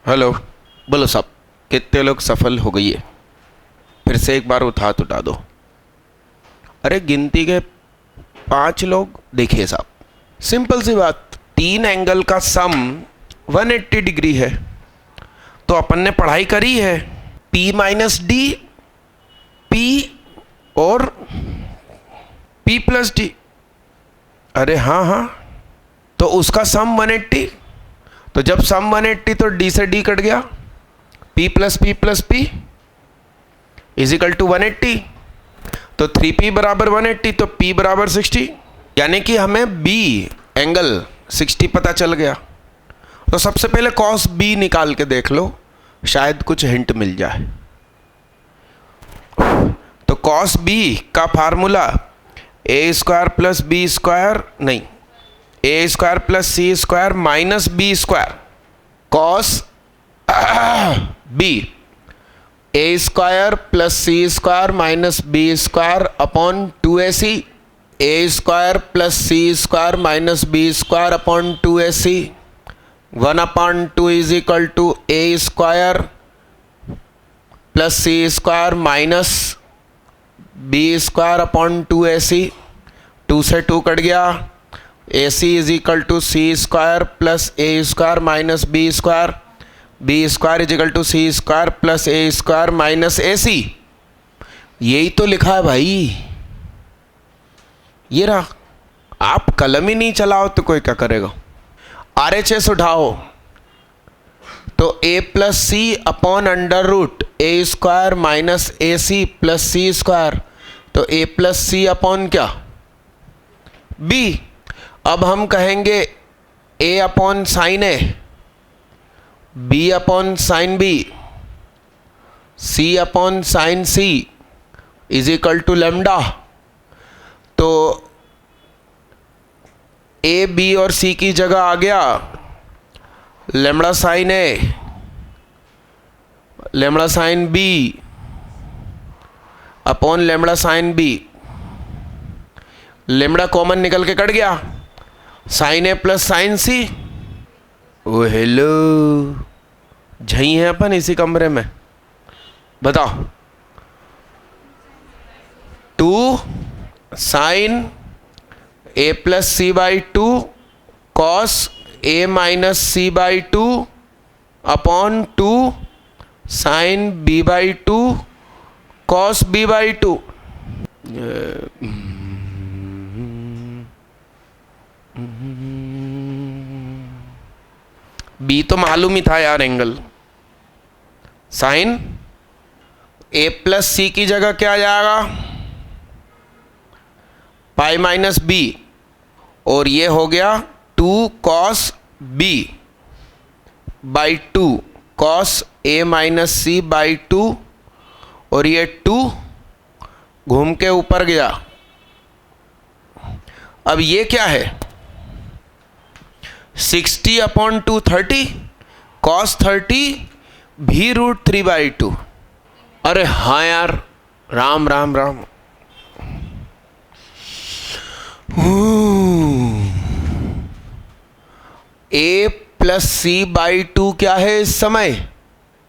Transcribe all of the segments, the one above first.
Hello. बोलो साहब, कितने लोग सफल हो गई है? फिर से एक बार हाथ उठा दो। अरे गिनती के 5 लोग। देखिए साहब, सिंपल सी बात, 3 एंगल का सम 180 डिग्री है। तो अपन ने पढ़ाई करी है, P माइनस डी, P और P प्लस डी। अरे हाँ हाँ, तो उसका सम 180। तो जब सम 180 तो D से D कट गया, P plus P is equal to 180। तो 3P बराबर 180, तो P बराबर 60, यानी कि हमें B एंगल 60 पता चल गया। तो सबसे पहले cos B निकाल के देख लो, शायद कुछ हिंट मिल जाए। तो cos B का formula a square plus B square, नहीं, a square plus c square minus b square cos B, a square plus c square minus b square upon 2ac, a square plus c square minus b square upon 2ac, 1/2 is equal to a square plus c square minus b square upon 2ac। 2 से 2 cut गया, ac is equal to c square plus a square minus b square, b square is equal to c square plus a square minus ac। यही तो लिखा है भाई, ये रहा। आप कलम ही नहीं चलाओ तो कोई क्या करेगा। RHS उठाओ तो a plus c upon under root a square minus ac plus c square, तो a प्लस सी अपॉन क्या, b। अब हम कहेंगे a upon sine a, b upon sine b, c upon sine c is equal to lambda. तो a b और c की जगह आ गया lambda sine a, lambda sine b upon lambda sine b। Lambda common निकल के cut गया, sine a plus sign c। Oh hello, झई हैं अपन इसी कमरे में। बताओ, 2 sine a plus c by 2 cos a minus c by 2 upon 2 sine b by 2 cos b by 2। b तो मालूम ही था यार angle. Sine a plus c की जगह क्या आ जाएगा, पाई माइनस b, और ये हो गया 2 cos b by 2 cos a minus c by 2, और ये 2 घूम के ऊपर गया। अब ये क्या है, 60 अपॉन 2 30 कॉस 30 भी रूट 3 बाई 2। अरे हाँ यार, Ram Ram Ram. a plus c by 2 क्या है इस समय,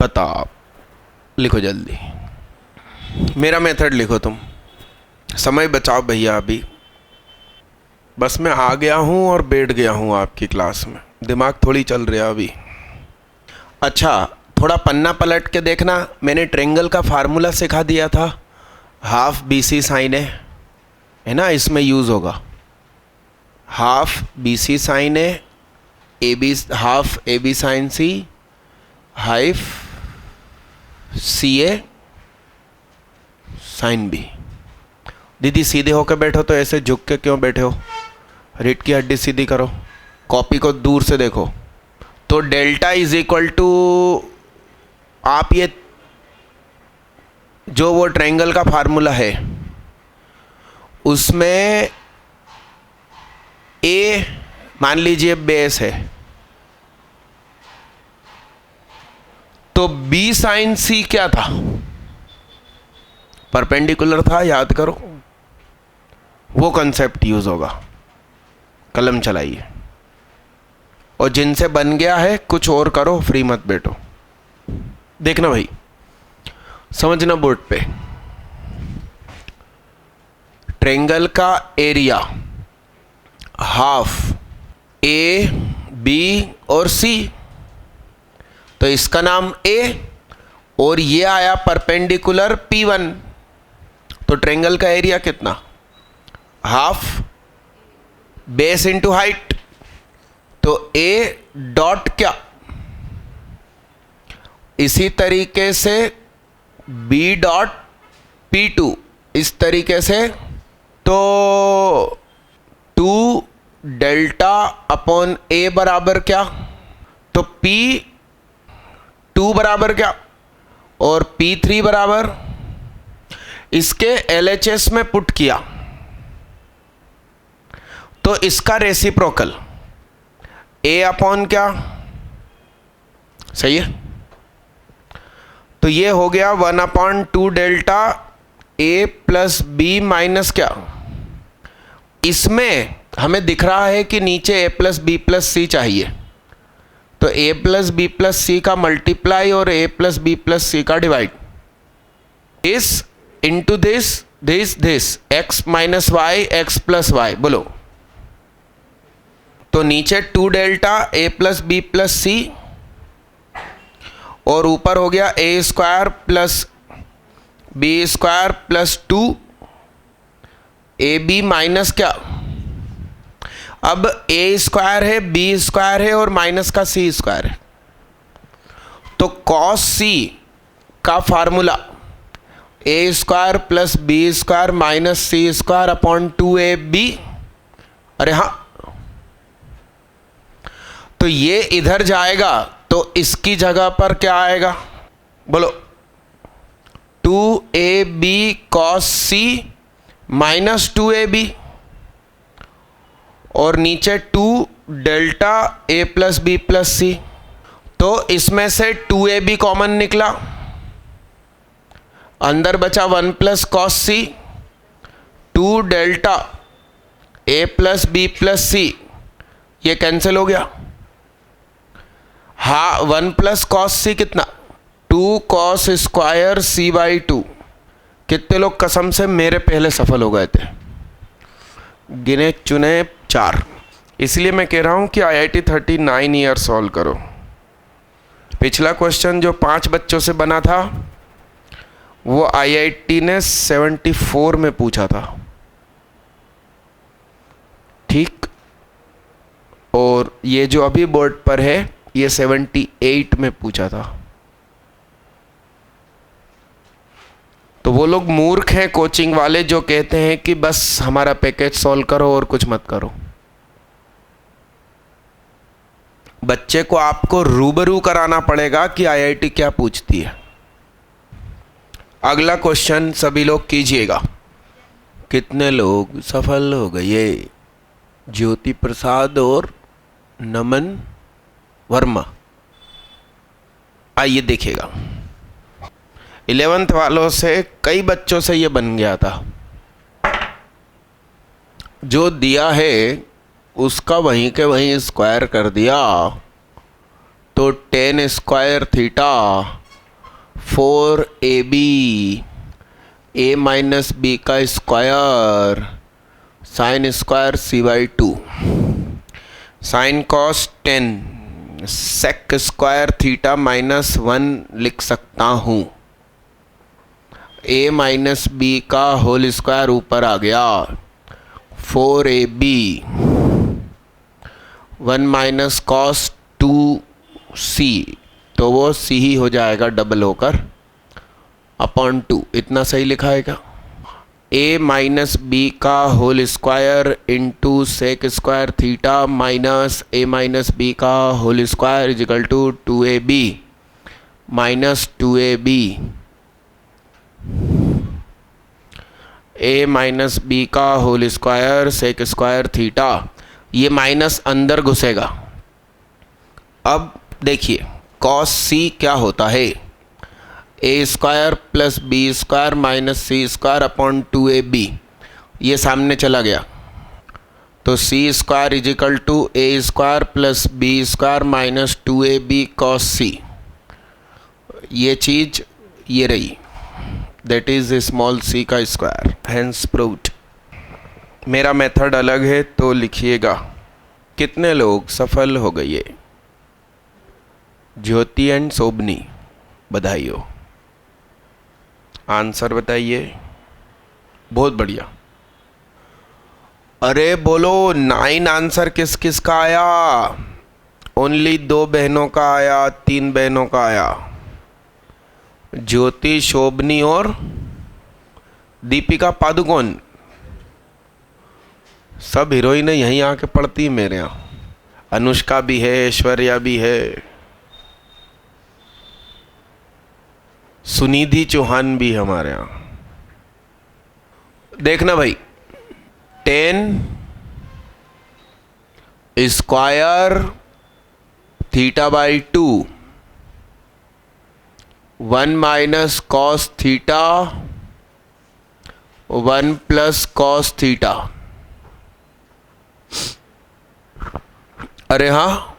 पता आप लिखो जल्दी। मेरा मेथड लिखो तुम, समय बचाओ भैया। अभी बस मैं आ गया हूँ और बैठ गया हूँ आपकी क्लास में, दिमाग थोड़ी चल रहा अभी। अच्छा, थोड़ा पन्ना पलट के देखना, मैंने ट्रेंगल का फार्मूला सिखा दिया था, हाफ BC साइन है ना, इसमें यूज़ होगा। Half BC sine a, AB half AB sine C, half CA sine B। दीदी सीधे होकर बैठो, तो ऐसे झुक के क्यों बैठे हो, रीढ़ की हड्डी सीधी करो, कॉपी को दूर से देखो। तो डेल्टा इज इक्वल टू, आप ये जो वो ट्रायंगल का फार्मूला है उसमें A मान लीजिए बेस है, तो B साइन C क्या था, परपेंडिकुलर था, याद करो। वो कंसेप्ट यूज होगा, कलम चलाइए। और जिनसे बन गया है कुछ और करो, फ्री मत बैठो। देखना भाई, समझना बोर्ड पे। ट्रायंगल का एरिया हाफ ए बी और सी, तो इसका नाम ए और ये आया परपेंडिकुलर P1, तो ट्रायंगल का एरिया कितना, हाफ बेस इंटू हाइट, तो ए डॉट क्या, इसी तरीके से बी डॉट P2, इस तरीके से, तो 2 डेल्टा अपॉन ए बराबर क्या, तो P2 बराबर क्या और P3 बराबर, इसके LHS में पुट किया तो इसका रेसिप्रोकल A अपॉन क्या, सही है, तो ये हो गया 1/2 delta A plus B minus क्या, इसमें हमें दिख रहा है कि नीचे A plus B plus C चाहिए, तो A plus B plus C का मल्टीप्लाई और A plus B plus C का divide, this into this this this, x minus Y X plus Y, बोलो, तो नीचे 2 delta A plus B plus C और ऊपर हो गया A square plus B square plus 2 A B minus क्या, अब ए स्क्वायर है बी स्क्वायर है और माइनस का सी स्क्वायर है, तो कॉस सी का formula A square plus B square minus C square upon 2ab, अरे हाँ, तो ये इधर जाएगा तो इसकी जगह पर क्या आएगा, बोलो, 2ab cos c minus 2ab और नीचे 2 delta a plus B plus C, तो इसमें से 2ab कॉमन निकला, अंदर बचा 1 plus cos C, 2 delta a plus B plus C, ये कैंसिल हो गया, हाँ 1 प्लस कॉस सी कितना, 2 कॉस स्क्वायर सी बाई 2, कितने लोग कसम से मेरे पहले सफल हो गए थे, गिने चुने 4, इसलिए मैं कह रहा हूं कि IIT 39 ईयर सॉल्व करो। पिछला क्वेश्चन जो 5 बच्चों से बना था वो IIT ने 74 में पूछा था, ठीक, और ये जो अभी बोर्ड पर है ये 78 में पूछा था, तो वो लोग मूर्ख हैं कोचिंग वाले जो कहते हैं कि बस हमारा पैकेज सॉल्व करो और कुछ मत करो। बच्चे को आपको रूबरू कराना पड़ेगा कि IIT क्या पूछती है। अगला क्वेश्चन सभी लोग कीजिएगा। कितने लोग सफल हो गए? ज्योति प्रसाद और नमन वर्मा। आइए देखिएगा, 11th वालों से कई बच्चों से ये बन गया था, जो दिया है उसका वहीं के वहीं स्क्वायर कर दिया, तो 10 square theta 4ab a minus B का square sine square c by 2 sine cos 10 sec square theta minus 1 लिख सकता हूँ। a माइनस बी का होल स्क्वायर ऊपर आ गया, 4ab 1 माइनस कॉस 2c, तो वो c ही हो जाएगा डबल होकर अपॉन 2, इतना सही लिखा है क्या? a माइनस बी का whole square into sec square theta minus a minus B का whole square equal to 2ab minus 2ab, a minus B का whole square sec square theta, ये माइनस अंदर घुसेगा। अब देखिए कॉस सी क्या होता है, A square plus B square minus C square upon 2ab, ये सामने चला गया, तो C square equal to A square plus B square minus 2ab cos सी, ये चीज ये रही, दैट इज स्मॉल सी का स्क्वायर, हेंस प्रूव्ड। मेरा मेथड अलग है तो लिखिएगा। कितने लोग सफल हो गए? ज्योति एंड शोभनी, बधाई हो। आंसर बताइए। बहुत बढ़िया। अरे बोलो 9 आंसर किस किस का आया? ओनली 2 बहनों का आया, 3 बहनों का आया, ज्योति, शोभनी और दीपिका पादुकोण। सब हीरोइन यहीं आके पढ़ती है मेरे यहाँ। अनुष्का भी है, ऐश्वर्या भी है, सुनिधि चौहान भी हमारे यहाँ। देखना भाई, 10 square theta by 2, 1 minus cos theta, 1 plus cos theta. अरे हाँ,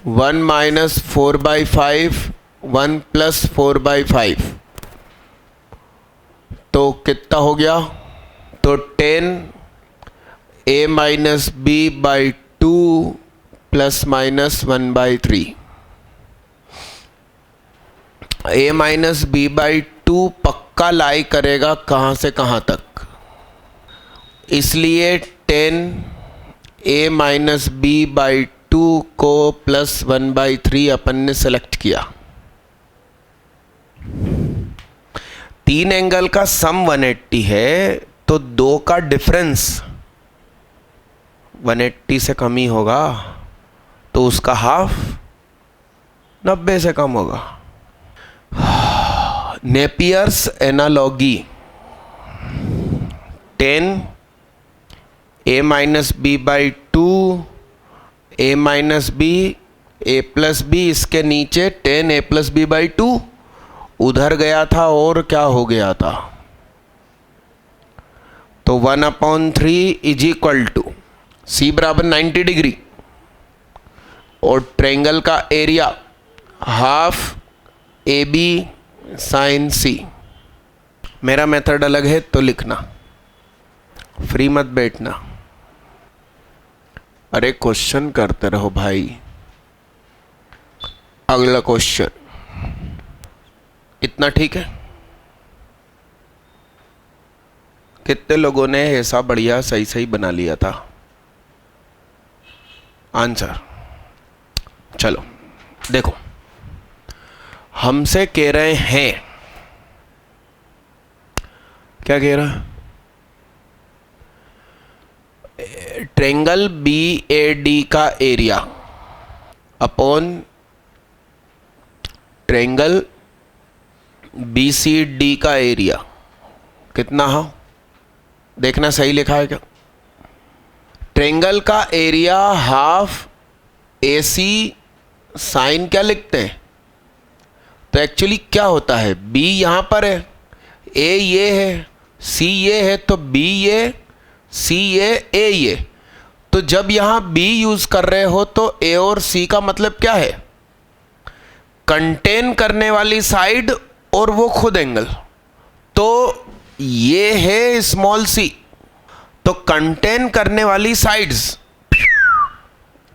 1 माइनस 4/5, 1 प्लस 4/5, तो कितना हो गया? तो 10 a minus b by 2 plus minus 1/3। a minus b by 2 पक्का लाई करेगा कहाँ से कहाँ तक, इसलिए 10 a माइनस b बाई 2 को प्लस 1/3 अपन ने सेलेक्ट किया। 3 एंगल का सम 180 है, तो 2 का डिफरेंस 180 से कम ही होगा, तो उसका हाफ 90 से कम होगा। Napier's analogy, 10 a minus b by 2, a minus b, a plus b, इसके नीचे 10 a प्लस बी बाई 2 उधर गया था और क्या हो गया था? तो 1/3 इज इक्वल टू C बराबर 90 डिग्री और ट्रायंगल का area half AB sine C। मेरा मेथड अलग है तो लिखना, फ्री मत बैठना। अरे क्वेश्चन करते रहो भाई। अगला क्वेश्चन, इतना ठीक है? कितने लोगों ने ऐसा बढ़िया सही सही बना लिया था आंसर? चलो देखो, हमसे कह रहे हैं, क्या कह रहा है? ट्रायंगल BAD का एरिया अपॉन ट्रायंगल BCD का एरिया कितना हो? देखना सही लिखा है क्या? ट्रायंगल का एरिया हाफ AC साइन क्या लिखते हैं? तो एक्चुअली क्या होता है, B यहाँ पर है, A ये है, C ये है, तो B ये, C ये, A ये। तो जब यहाँ B यूज कर रहे हो तो A और C का मतलब क्या है? कंटेन करने वाली साइड और वो खुद एंगल। तो ये है स्मॉल c, तो कंटेन करने वाली साइड्स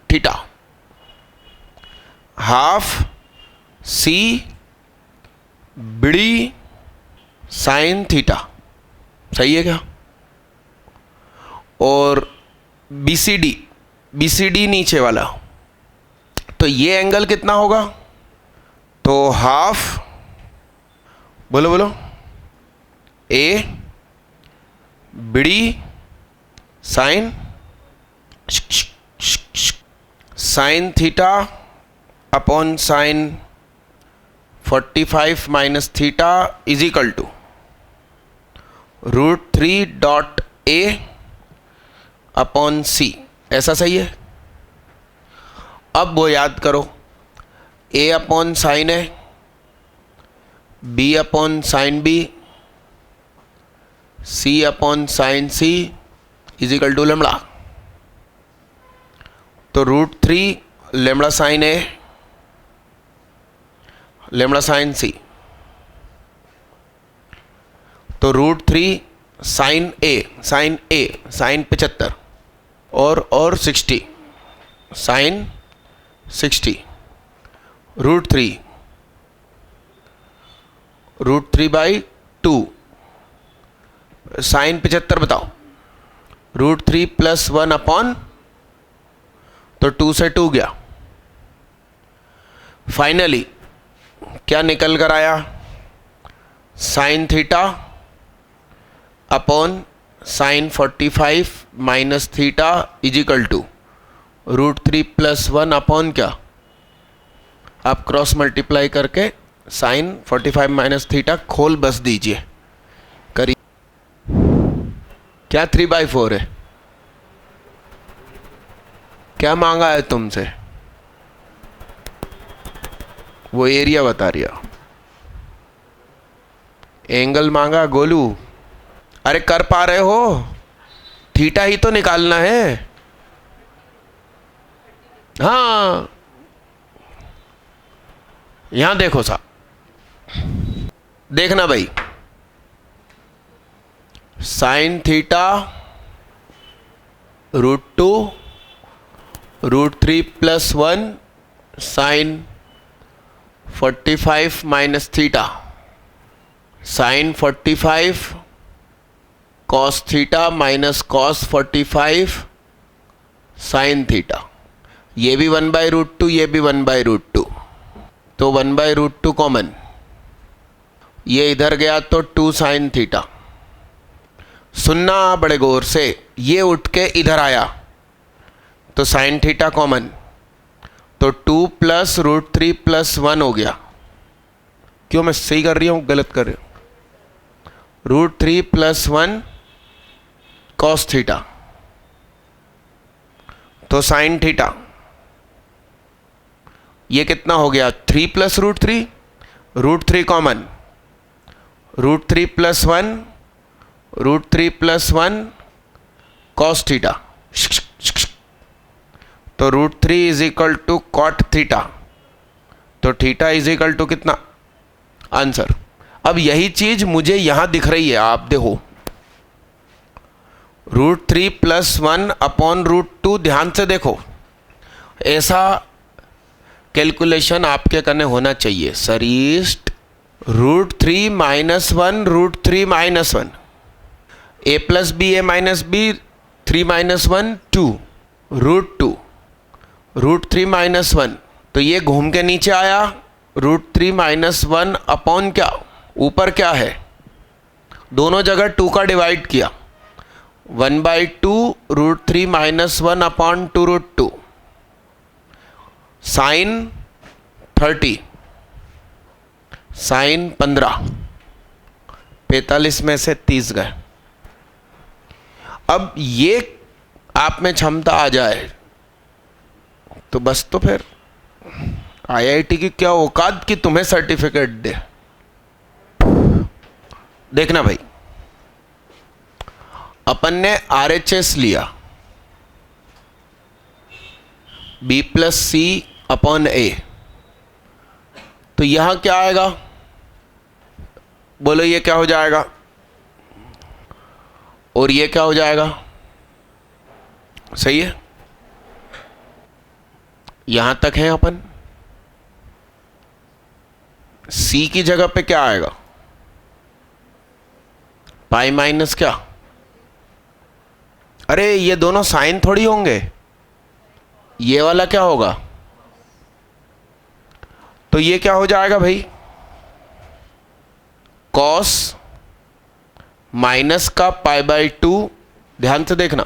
थीटा, हाफ C बड़ी साइन थीटा, सही है क्या? और BCD नीचे वाला, तो ये एंगल कितना होगा? तो हाफ, बोलो बोलो, A बड़ी sine theta upon sine 45 minus theta is equal to √3.A upon C। ऐसा सही है? अब वो याद करो, A अपॉन साइन है, B upon sine B, C upon sine C is equal to lambda. तो √3 lambda sine A lambda sine C, तो √3 साइन ए, साइन 75 और 60 साइन 60 √3 √3/2 साइन 75 बताओ, √3 + 1 अपॉन, तो 2 से 2 गया। फाइनली क्या निकल कर आया, sine theta upon sine 45 minus theta is equal to √3 + 1 upon क्या, आप क्रॉस मल्टीप्लाई करके साइन 45 माइनस थीटा खोल बस दीजिए, करिए। क्या 3/4 है, क्या मांगा है तुमसे, वो एरिया बता रिया, एंगल मांगा गोलू। अरे कर पा रहे हो, थीटा ही तो निकालना है। हाँ यहां देखो साहब, देखना भाई, sine theta √2 √3 + 1 sine 45 minus theta, sine 45 cos theta minus cos 45 sine theta, ये भी 1/√2, ये भी 1/√2, तो 1/√2 कॉमन, ये इधर गया तो 2 साइन थीटा। सुनना बड़े गौर से, ये उठ के इधर आया तो साइन थीटा कॉमन, तो 2 + √3 + 1 हो गया। क्यों मैं सही कर रही हूं गलत कर रही हूं, √3 + 1 कॉस थीटा, तो साइन थीटा, ये कितना हो गया, 3 + √3, √3 कॉमन, √3 + 1 √3 + 1 कॉस थीटा, तो √3 = कॉट थीटा, तो थीटा = कितना, आंसर। अब यही चीज मुझे यहां दिख रही है, आप देखो, √3 + 1 अपॉन √2, ध्यान से देखो, ऐसा कैलकुलेशन आपके करने होना चाहिए। सरिष्ट √3 - 1 √3 - 1, a + b a - b 3 - 1 2 √2 √3 - 1, तो ये घूम के नीचे आया, √3 - 1 अपॉन क्या, ऊपर क्या है, दोनों जगह 2 का डिवाइड किया, 1/2 √3 - 1 अपॉन 2 √2 साइन 30 साइन 15, 45 में से 30 गए। अब ये आप में क्षमता आ जाए तो बस, तो फिर आईआईटी की क्या औकात कि तुम्हें सर्टिफिकेट दे। देखना भाई, अपन ने RHS लिया, B + C अपॉन A, तो यहां क्या आएगा, बोलो ये क्या हो जाएगा, और ये क्या हो जाएगा, सही है, यहां तक है अपन। C की जगह पे क्या आएगा, पाई माइनस क्या, अरे ये दोनों साइन थोड़ी होंगे, ये वाला क्या होगा, तो ये क्या हो जाएगा भाई, कॉस माइनस का π/2, ध्यान से देखना,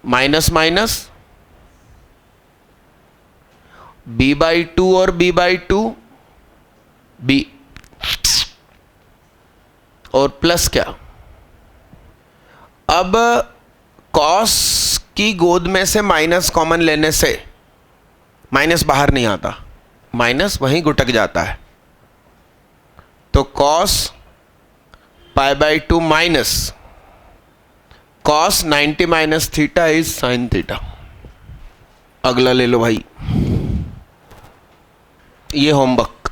माइनस माइनस b/2 और b/2 b, और प्लस क्या, अब कॉस की गोद में से माइनस कॉमन लेने से माइनस बाहर नहीं आता, माइनस वहीं गुटक जाता है, तो cos π/2 minus cos 90 minus theta is sine theta. अगला ले लो भाई, ये होमवर्क